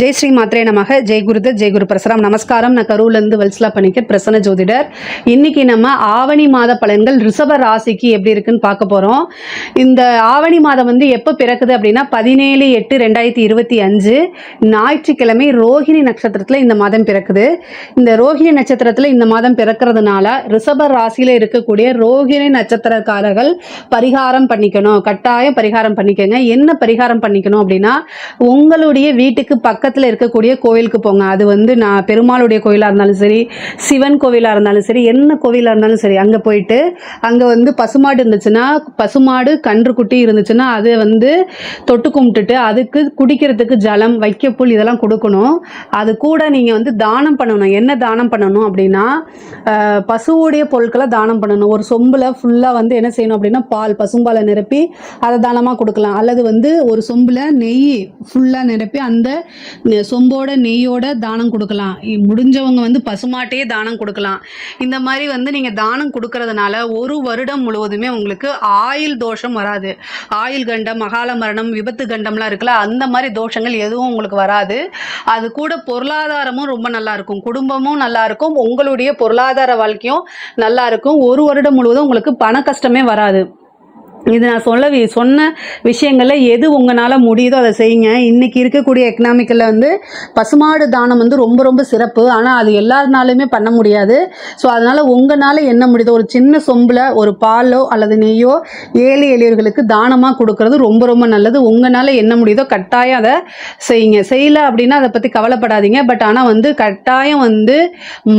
ஜெய் ஸ்ரீ மாத்ரே நமக. ஜெய் குருதத், ஜெய் குரு பிரசராம். நமஸ்காரம். நான் கரூர்லேருந்து வல்சலா பணிக்கர், பிரசன்ன ஜோதிடர். இன்னைக்கு நம்ம ஆவணி மாத பலன்கள் ரிஷப ராசிக்கு எப்படி இருக்குன்னு பார்க்க போகிறோம். இந்த ஆவணி மாதம் எப்போ பிறக்குது அப்படின்னா 17/8/2025 ஞாயிற்றுக்கிழமை ரோஹிணி நட்சத்திரத்தில் இந்த மாதம் பிறக்குது. இந்த ரோஹிணி நட்சத்திரத்தில் இந்த மாதம் பிறக்கிறதுனால ரிஷப ராசியில் இருக்கக்கூடிய ரோஹிணி நட்சத்திரக்காரர்கள் பரிகாரம் பண்ணிக்கணும். கட்டாயம் பரிகாரம் பண்ணிக்கோங்க. என்ன பரிகாரம் பண்ணிக்கணும் அப்படின்னா, உங்களுடைய வீட்டுக்கு பக்கத்தில் இருக்கக்கூடிய கோவிலுக்கு போங்க. அது நான் பெருமாளுடைய கோவிலாக இருந்தாலும் சரி, சிவன் கோவிலாக இருந்தாலும் சரி, என்ன கோவிலாக இருந்தாலும் சரி, அங்கே போயிட்டு அங்கே பசுமாடு இருந்துச்சுன்னா, பசுமாடு கன்றுக்குட்டி இருந்துச்சுன்னா அதை தொட்டு கும்பிட்டுட்டு அதுக்கு குடிக்கிறதுக்கு ஜலம், வைக்கப்புல் இதெல்லாம் கொடுக்கணும். அது கூட நீங்கள் தானம் பண்ணணும். என்ன தானம் பண்ணணும் அப்படின்னா, பசுவுடைய பொருட்களை தானம் பண்ணணும். ஒரு சொம்பில் ஃபுல்லாக என்ன செய்யணும் அப்படின்னா, பால், பசும்பாலை நிரப்பி அதை தானமாக கொடுக்கலாம். அல்லது ஒரு சொம்பில் நெய் ஃபுல்லாக நிரப்பி அந்த சொம்போட நெய்யோட தானம் கொடுக்கலாம். முடிஞ்சவங்க பசுமாட்டையே தானம் கொடுக்கலாம். இந்த மாதிரி நீங்கள் தானம் கொடுக்கறதுனால ஒரு வருடம் முழுவதுமே உங்களுக்கு ஆயுள் தோஷம் வராது. ஆயுள் கண்டம், மகால மரணம், விபத்து கண்டம்லாம் இருக்குல்ல, அந்த மாதிரி தோஷங்கள் எதுவும் உங்களுக்கு வராது. அது கூட பொருளாதாரமும் ரொம்ப நல்லா இருக்கும், குடும்பமும் நல்லா இருக்கும், உங்களுடைய பொருளாதார வாழ்க்கையும் நல்லா இருக்கும். ஒரு வருடம் முழுவதும் உங்களுக்கு பண கஷ்டமே வராது. இது நான் சொன்ன விஷயங்களில் எது உங்களால் முடியுதோ அதை செய்யுங்க. இன்றைக்கி இருக்கக்கூடிய எக்கனாமிக்கில் பசுமாடு தானம் ரொம்ப ரொம்ப சிறப்பு. ஆனால் அது எல்லாருனாலுமே பண்ண முடியாது. ஸோ அதனால் உங்களால் என்ன முடியுதோ ஒரு சின்ன சொம்பில் ஒரு பாலோ அல்லது நெய்யோ ஏழை எளியவர்களுக்கு தானமாக கொடுக்கறது ரொம்ப ரொம்ப நல்லது. உங்களால் என்ன முடியுதோ கட்டாயம் அதை செய்யுங்க. செய்யலை அப்படின்னா அதை பற்றி கவலைப்படாதீங்க. பட் ஆனால் கட்டாயம்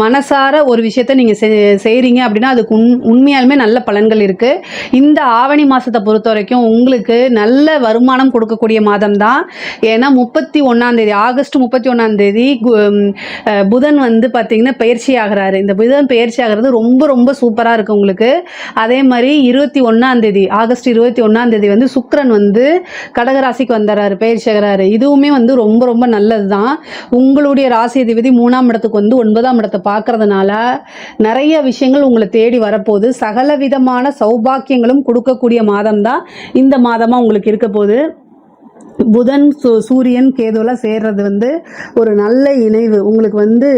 மனசார ஒரு விஷயத்தை நீங்கள் செய்கிறீங்க அப்படின்னா அதுக்கு உண்மையாலுமே நல்ல பலன்கள் இருக்குது. இந்த ஆவணி மாசத்தை பொறுத்த வரைக்கும் உங்களுக்கு நல்ல வருமானம் கொடுக்கக்கூடிய மாதம் தான். ஏன்னா 31ஆம் தேதி, ஆகஸ்ட் 31ஆம் தேதி புதன் பார்த்தீங்கன்னா பயிற்சி ஆகிறாரு. இந்த புதன் பயிற்சி ஆகிறது ரொம்ப ரொம்ப சூப்பராக இருக்கு உங்களுக்கு. அதே மாதிரி 21ஆம் தேதி, ஆகஸ்ட் 21ஆம் தேதி சுக்கிரன் கடகராசிக்கு வந்துடுறாரு, பயிற்சி ஆகிறாரு. இதுவுமே ரொம்ப ரொம்ப நல்லது தான். உங்களுடைய ராசி அதிபதி 3ஆம் இடத்துக்கு 9ஆம் இடத்தை பார்க்கறதுனால நிறைய விஷயங்கள் உங்களை தேடி வரப்போகுது. சகல விதமான சௌபாக்கியங்களும் கொடுக்கக்கூடிய மாதம் தான் இந்த மாதமாக உங்களுக்கு இருக்க போகுது. புதன், சூரியன், கேதுவெல்லாம் சேர்றது ஒரு நல்ல இணைவு. உங்களுக்கு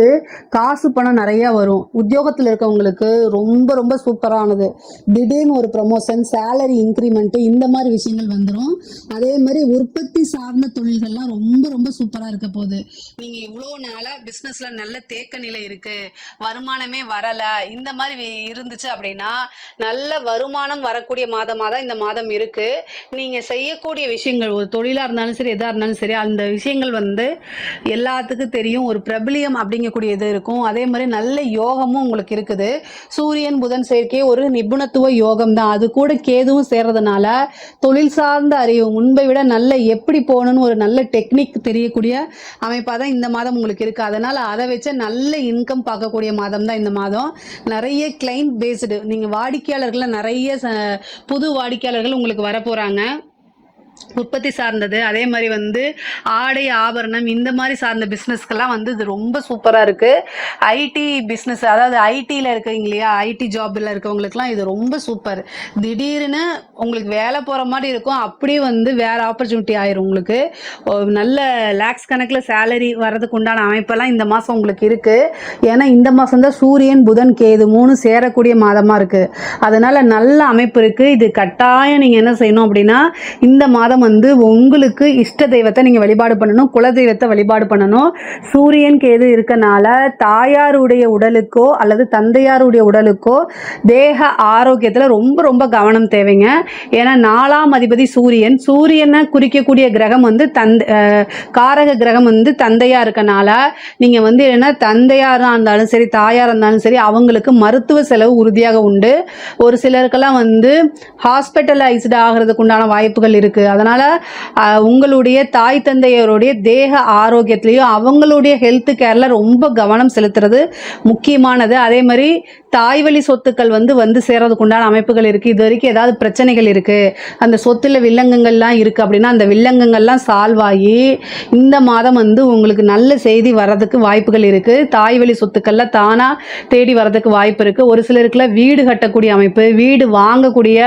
காசு பணம் நிறையா வரும். உத்தியோகத்தில் இருக்கவங்களுக்கு ரொம்ப ரொம்ப சூப்பரானது. திடீர்னு ஒரு ப்ரமோஷன், சேலரி இன்க்ரிமெண்ட்டு, இந்த மாதிரி விஷயங்கள் வந்துடும். அதே மாதிரி உற்பத்தி சார்ந்த தொழில்கள்லாம் ரொம்ப ரொம்ப சூப்பராக இருக்க போகுது. நீங்கள் இவ்வளோ நாளாக பிஸ்னஸில் நல்ல தேக்க நிலை இருக்குது, வருமானமே வரலை, இந்த மாதிரி இருந்துச்சு அப்படின்னா நல்ல வருமானம் வரக்கூடிய மாதமாக தான் இந்த மாதம் இருக்குது. நீங்கள் செய்யக்கூடிய விஷயங்கள், ஒரு தொழிலாக இருந்தாலும் சரி, எதாக இருந்தாலும் சரி, அந்த விஷயங்கள் எல்லாத்துக்கும் தெரியும். ஒரு பிரபலியம் அப்படிங்கக்கூடிய இது இருக்கும். அதே மாதிரி நல்ல யோகமும் உங்களுக்கு இருக்குது. சூரியன் புதன் சேர்க்கை ஒரு நிபுணத்துவ யோகம் தான். அது கூட கேதுவும் சேர்றதுனால தொழில் சார்ந்த அறிவு முன்பை விட நல்ல எப்படி போகணும்னு ஒரு நல்ல டெக்னிக் தெரியக்கூடிய அமைப்பாக தான் இந்த மாதம் உங்களுக்கு இருக்குது. அதனால் அதை வச்சு நல்ல இன்கம் பார்க்கக்கூடிய மாதம் தான் இந்த மாதம். நிறைய கிளைண்ட் பேஸ்டு, நீங்கள் வாடிக்கையாளர்கள் நிறைய புது வாடிக்கையாளர்கள் உங்களுக்கு வரப்போகிறாங்க. உற்பத்தி சார்ந்தது, அதே மாதிரி ஆடை ஆபரணம், இந்த மாதிரி சார்ந்த பிஸ்னஸ்க்கெல்லாம் இது ரொம்ப சூப்பராக இருக்குது. ஐடி பிஸ்னஸ், அதாவது ஐடியில் இருக்கீங்க இல்லையா, ஐடி ஜாபில் இருக்கவங்களுக்குலாம் இது ரொம்ப சூப்பர். திடீர்னு உங்களுக்கு வேலை போகிற மாதிரி இருக்கும், அப்படியே வேறு ஆப்பர்ச்சுனிட்டி ஆயிரும். உங்களுக்கு நல்ல லேக்ஸ் கணக்கில் சேலரி வர்றதுக்கு உண்டான அமைப்பெல்லாம் இந்த மாதம் உங்களுக்கு இருக்குது. ஏன்னா இந்த மாதம் தான் சூரியன் புதன் கேது 3 சேரக்கூடிய மாதமாக இருக்குது. அதனால் நல்ல அமைப்பு இருக்குது. இது கட்டாயம் நீங்கள் என்ன செய்யணும் அப்படின்னா, இந்த மாதம் உங்களுக்கு இஷ்ட தெய்வத்தை நீங்கள் வழிபாடு பண்ணணும், குலதெய்வத்தை வழிபாடு பண்ணணும். சூரியன் கேது இருக்கனால தாயாருடைய உடலுக்கோ அல்லது தந்தையாருடைய உடலுக்கோ தேக ஆரோக்கியத்தில் ரொம்ப ரொம்ப கவனம் தேவைங்க. ஏன்னா 4ஆம் அதிபதி சூரியன், சூரியனை குறிக்கக்கூடிய கிரகம் காரக கிரகம் தந்தையா இருக்கனால நீங்கள் என்ன தந்தையாராக இருந்தாலும் சரி, தாயாராக இருந்தாலும் சரி, அவங்களுக்கு மருத்துவ செலவு உறுதியாக உண்டு. ஒரு சிலருக்கெல்லாம் ஹாஸ்பிட்டலைஸ்டு ஆகிறதுக்கு உண்டான வாய்ப்புகள் இருக்குது. அதனால் உங்களுடைய தாய் தந்தையருடைய தேக ஆரோக்கியத்திலையும் அவங்களுடைய ஹெல்த் கேரில் ரொம்ப கவனம் செலுத்துறது முக்கியமானது. அதே மாதிரி தாய் வழி சொத்துக்கள் வந்து சேர்றதுக்கு உண்டான அமைப்புகள் இருக்குது. இது வரைக்கும் ஏதாவது பிரச்சனைகள் இருக்குது, அந்த சொத்தில் வில்லங்கங்கள்லாம் இருக்குது அப்படின்னா அந்த வில்லங்கங்கள்லாம் சால்வ் ஆகி இந்த மாதம் உங்களுக்கு நல்ல செய்தி வர்றதுக்கு வாய்ப்புகள் இருக்குது. தாய் வழி சொத்துக்கள்லாம் தானாக தேடி வர்றதுக்கு வாய்ப்பு இருக்குது. ஒரு சிலருக்குலாம் வீடு கட்டக்கூடிய அமைப்பு, வீடு வாங்கக்கூடிய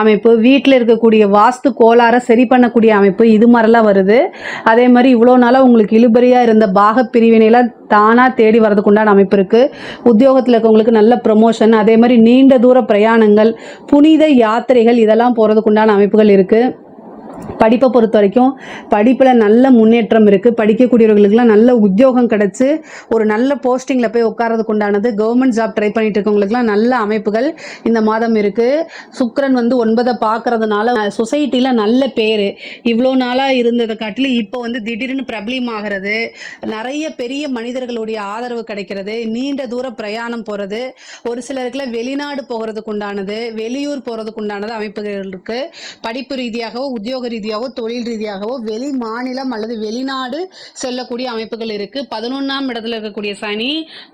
அமைப்பு, வீட்டில் இருக்கக்கூடிய வாஸ்து கோளாறை சரி பண்ணக்கூடிய அமைப்பு, இது மாதிரிலாம் வருது. அதே மாதிரி இவ்வளோ நாளாக உங்களுக்கு இழுபறியாக இருந்த பாக பிரிவினைலாம் தானாக தேடி வரதுக்கு உண்டான அமைப்பு இருக்குது. உத்தியோகத்தில் இருக்கவங்களுக்கு நல்ல ப்ரமோஷன், அதே மாதிரி நீண்ட தூர பிரயாணங்கள், புனித யாத்திரைகள் இதெல்லாம் போகிறதுக்கு உண்டான அமைப்புகள் இருக்குது. படிப்பை பொறுத்த வரைக்கும் படிப்பில் நல்ல முன்னேற்றம் இருக்குது. படிக்கக்கூடியவர்களுக்கெல்லாம் நல்ல உத்தியோகம் கிடச்சி ஒரு நல்ல போஸ்டிங்கில் போய் உட்காரதுக்கு உண்டானது, கவர்மெண்ட் ஜாப் ட்ரை பண்ணிட்டு இருக்கவங்களுக்குலாம் நல்ல அமைப்புகள் இந்த மாதம் இருக்குது. சுக்கிரன் 9 பார்க்கறதுனால சொசைட்டியில் நல்ல பேர், இவ்வளோ நாளாக இருந்ததை காட்டிலும் இப்போ திடீர்னு பிரபலியமாகிறது, நிறைய பெரிய மனிதர்களுடைய ஆதரவு கிடைக்கிறது, நீண்ட தூர பிரயாணம் போகிறது, ஒரு சிலருக்குலாம் வெளிநாடு போகிறதுக்கு உண்டானது, வெளியூர் போகிறதுக்கு உண்டானது அமைப்புகள் இருக்குது. படிப்பு ரீதியாகவோ உத்தியோக ரீதியாகவோ தொழில் ரீதியாகவோ வெளி மாநிலம் அல்லது வெளிநாடு செல்லக்கூடிய அமைப்புகள் இருக்கு. 11ஆம் இடத்துல இருக்கக்கூடிய சனி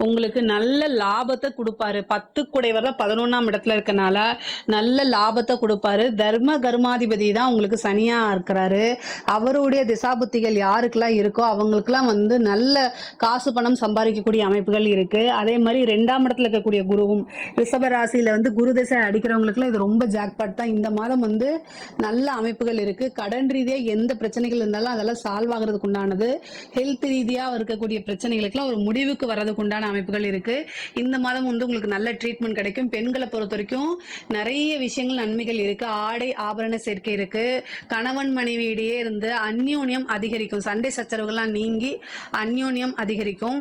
உங்களுக்கு நல்ல லாபத்தை கொடுப்பாரு. 10 குடைவர 11ஆம் இடத்துல இருக்கனால நல்ல லாபத்தை கொடுப்பாரு. தர்ம கர்மாதிபதி தான் உங்களுக்கு சனியா இருக்கிறாரு. அவருடைய திசாபுத்திகள் யாருக்கெல்லாம் இருக்கோ அவங்களுக்குலாம் நல்ல காசு பணம் சம்பாதிக்கக்கூடிய அமைப்புகள் இருக்கு. அதே மாதிரி 2ஆம் இடத்துல இருக்கக்கூடிய குருவும் ரிஷப ராசியில குரு திசை அடிக்கிறவங்களுக்குலாம் இது ரொம்ப ஜாக்பாட் தான். இந்த மாதம் நல்ல அமைப்புகள் இருக்கு. கடன் ரீதியா எந்த பிரச்சனைகள் இருந்தாலும் அதெல்லாம் சால்வ் ஆகிறதுக்கு உண்டானது, ஹெல்த் ரீதியா இருக்கக்கூடிய பிரச்சனைகளுக்குலாம் ஒரு முடிவுக்கு வர்றதுக்கு உண்டான அமைப்புகள் இருக்கு. இந்த மாதம் உங்களுக்கு நல்ல ட்ரீட்மெண்ட் கிடைக்கும். பெண்களை பொறுத்த வரைக்கும் நிறைய விஷயங்கள் நன்மைகள் இருக்கு. ஆடை ஆபரண சேர்க்கை இருக்கு. கணவன் மனைவியிடையே இருந்து அந்யோன்யம் அதிகரிக்கும். சண்டை சச்சரவுகள்லாம் நீங்கி அந்யோன்யம் அதிகரிக்கும்.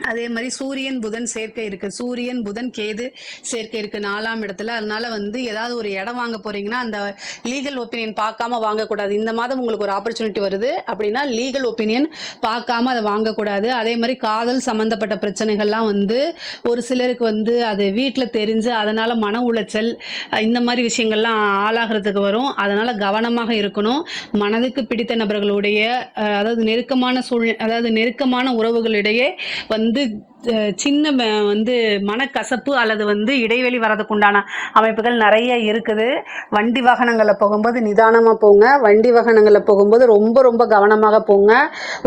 அதே மாதிரி சூரியன் புதன் சேர்க்கை இருக்கு. சூரியன் புதன் கேது சேர்க்கை இருக்கு 4ஆம் இடத்துல. அதனால ஏதாவது ஒரு இடம் வாங்க போறீங்கன்னா அந்த லீகல் ஒப்பீனியன் பார்க்காம வாங்கக்கூடாது. இந்த மாதம் உங்களுக்கு ஒரு ஆப்பர்ச்சுனிட்டி வருது அப்படின்னா லீகல் ஒப்பீனியன் பார்க்காம அதை வாங்கக்கூடாது. அதே மாதிரி காதல் சம்பந்தப்பட்ட பிரச்சனைகள்லாம் ஒரு சிலருக்கு அது வீட்டில் தெரிஞ்சு அதனால மன உளைச்சல் இந்த மாதிரி விஷயங்கள்லாம் ஆளாகிறதுக்கு வரும். அதனால கவனமாக இருக்கணும். மனதுக்கு பிடித்த நபர்களுடைய அதாவது நெருக்கமான உறவுகளிடையே சின்ன மனக்கசப்பு அல்லது இடைவெளி வரதுக்கு உண்டான அமைப்புகள் நிறைய இருக்குது. வண்டி வாகனங்களில் போகும்போது நிதானமாக போங்க. வண்டி வாகனங்களில் போகும்போது ரொம்ப ரொம்ப கவனமாக போங்க.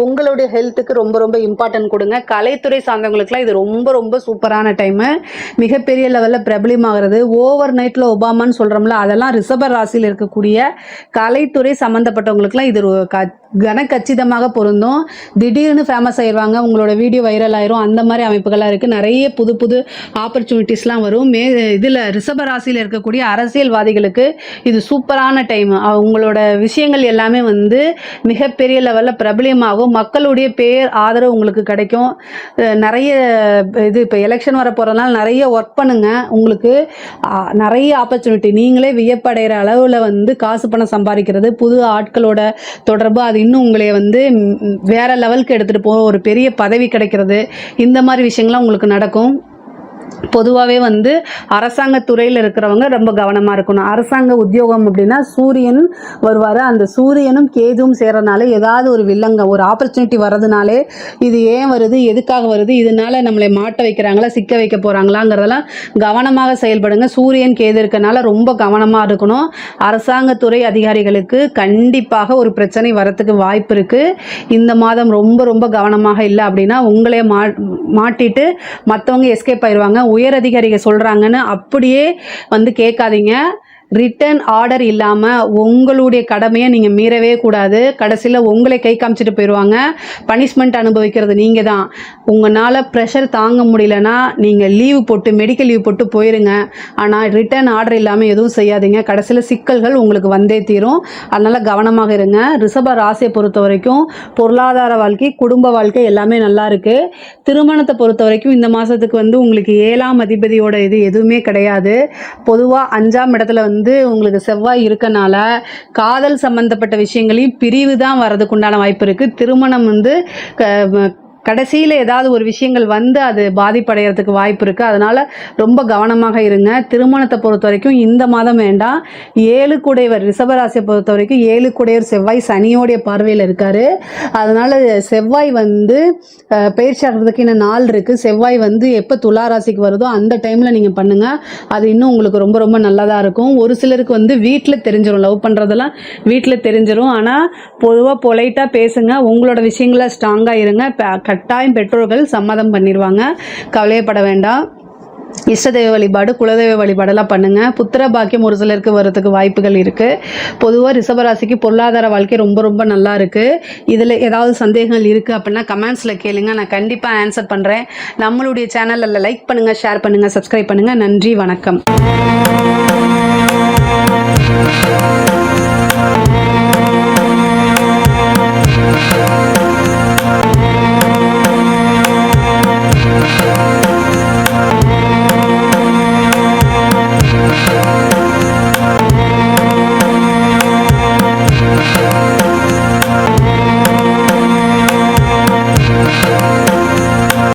உங்களுடைய ஹெல்த்துக்கு ரொம்ப ரொம்ப இம்பார்ட்டன்ட் கொடுங்க. கலைத்துறை சார்ந்தவங்களுக்குலாம் இது ரொம்ப ரொம்ப சூப்பரான டைமு. மிகப்பெரிய லெவலில் பிரபலியமாகிறது. ஓவர் நைட்டில் ஒபாமான்னு சொல்கிறோம்ல, அதெல்லாம் ரிஷப ராசியில் இருக்கக்கூடிய கலைத்துறை சம்மந்தப்பட்டவங்களுக்குலாம் இது கனக்கச்சிதமாக பொருந்தும். திடீர்னு ஃபேமஸ் ஆயிடுவாங்க, உங்களோட வீடியோ வைரல் ஆயிரும். அந்த மாதிரி அமைப்புகளாக இருக்குது. நிறைய புது புது ஆப்பர்ச்சுனிட்டிஸ்லாம் வரும். இதில் ரிஷப ராசியில் இருக்கக்கூடிய அரசியல்வாதிகளுக்கு இது சூப்பரான டைம். அவங்களோட விஷயங்கள் எல்லாமே மிகப்பெரிய லெவலில் பிரபலியமாகும். மக்களுடைய பேர் ஆதரவு உங்களுக்கு கிடைக்கும். நிறைய இப்போ எலெக்ஷன் வர போகிறதுனால நிறைய ஒர்க் பண்ணுங்க. உங்களுக்கு நிறைய ஆப்பர்ச்சுனிட்டி, நீங்களே வியப்படைகிற அளவில் காசு பணம் சம்பாதிக்கிறது, புது ஆட்களோட தொடர்பு, அது இன்னும் உங்களை வேற லெவலுக்கு எடுத்துகிட்டு போக ஒரு பெரிய பதவி கிடைக்கிறது, இந்த மாதிரி விஷயங்கள்லாம் உங்களுக்கு நடக்கும். பொதுவாகவே அரசாங்க துறையில் இருக்கிறவங்க ரொம்ப கவனமாக இருக்கணும். அரசாங்க உத்தியோகம் அப்படின்னா சூரியன் வருவார். அந்த சூரியனும் கேதுவும் சேர்றதுனால ஏதாவது ஒரு வில்லங்கம், ஒரு ஆப்பர்ச்சுனிட்டி வர்றதுனாலே இது ஏன் வருது, எதுக்காக வருது, இதனால நம்மளை மாட்ட வைக்கிறாங்களா, சிக்க வைக்க போகிறாங்களாங்கிறதெல்லாம் கவனமாக செயல்படுங்க. சூரியன் கேது இருக்கனால ரொம்ப கவனமாக இருக்கணும். அரசாங்கத்துறை அதிகாரிகளுக்கு கண்டிப்பாக ஒரு பிரச்சனை வரத்துக்கு வாய்ப்பு இருக்குது. இந்த மாதம் ரொம்ப ரொம்ப கவனமாக இல்லை அப்படின்னா உங்களே மாட்டிட்டு மற்றவங்க எஸ்கேப் ஆயிடுவாங்க. உயர் அதிகாரிகள் சொல்றாங்கன்னு அப்படியே கேட்காதீங்க. ரிட்டர்ன் ஆர்டர் இல்லாமல் உங்களுடைய கடமையை நீங்கள் மீறவே கூடாது. கடைசியில் உங்களை கை காமிச்சிட்டு போயிடுவாங்க. பனிஷ்மெண்ட் அனுபவிக்கிறது நீங்கள் தான். உங்களால் ப்ரெஷர் தாங்க முடியலன்னா நீங்கள் லீவு போட்டு, மெடிக்கல் லீவ் போட்டு போயிருங்க. ஆனால் ரிட்டர்ன் ஆர்டர் இல்லாமல் எதுவும் செய்யாதீங்க. கடைசியில் சிக்கல்கள் உங்களுக்கு வந்தே தீரும். அதனால் கவனமாக இருங்க. ரிஷப ராசியை பொறுத்த வரைக்கும் பொருளாதார வாழ்க்கை, குடும்ப வாழ்க்கை எல்லாமே நல்லா இருக்குது. திருமணத்தை பொறுத்த வரைக்கும் இந்த மாதத்துக்கு உங்களுக்கு 7ஆம் அதிபதியோட இது எதுவுமே கிடையாது. பொதுவாக 5ஆம் இடத்துல உங்களுக்கு செவ்வாய் இருக்கனால காதல் சம்பந்தப்பட்ட விஷயங்களையும் பிரிவு தான் வரதுக்கு உண்டான வாய்ப்பு இருக்கு. திருமணம் கடைசியில் ஏதாவது ஒரு விஷயங்கள் வந்து அது பாதிப்படைகிறதுக்கு வாய்ப்பு இருக்குது. அதனால் ரொம்ப கவனமாக இருங்க. திருமணத்தை பொறுத்த வரைக்கும் இந்த மாதம் வேண்டாம். 7 குடையவர் ரிஷபராசியை பொறுத்த வரைக்கும் 7 குடையவர் செவ்வாய் சனியோடைய பார்வையில் இருக்கார். அதனால் செவ்வாய் வந்து பயிற்சி ஆகிறதுக்கு இன்னும் நாள் இருக்குது. செவ்வாய் வந்து எப்போ துலா ராசிக்கு வருதோ அந்த டைமில் நீங்கள் பண்ணுங்கள். அது இன்னும் உங்களுக்கு ரொம்ப ரொம்ப நல்லதாக இருக்கும். ஒரு சிலருக்கு வந்து வீட்டில் தெரிஞ்சிடும், லவ் பண்ணுறதெல்லாம் வீட்டில் தெரிஞ்சிடும். ஆனால் பொதுவாக பொலைட்டாக பேசுங்க, உங்களோட விஷயங்களை ஸ்ட்ராங்காக இருங்க. கட்டாயம் பெற்றோர்கள் சம்மதம் பண்ணிடுவாங்க, கவலையப்பட வேண்டாம். இஷ்டதெய்வ வழிபாடு, குலதெய்வ வழிபாடெல்லாம் பண்ணுங்க. புத்திர பாக்கியம் ஒரு சிலருக்கு வரதுக்கு வாய்ப்புகள் இருக்கு. பொதுவாக ரிஷபராசிக்கு பொருளாதார வாழ்க்கை ரொம்ப ரொம்ப நல்லா இருக்கு. இதில் ஏதாவது சந்தேகங்கள் இருக்கு அப்படின்னா கமெண்ட்ஸில் கேளுங்க, நான் கண்டிப்பாக ஆன்சர் பண்ணுறேன். நம்மளுடைய சேனலில் லைக் பண்ணுங்க, ஷேர் பண்ணுங்க, சப்ஸ்கிரைப் பண்ணுங்க. நன்றி, வணக்கம்.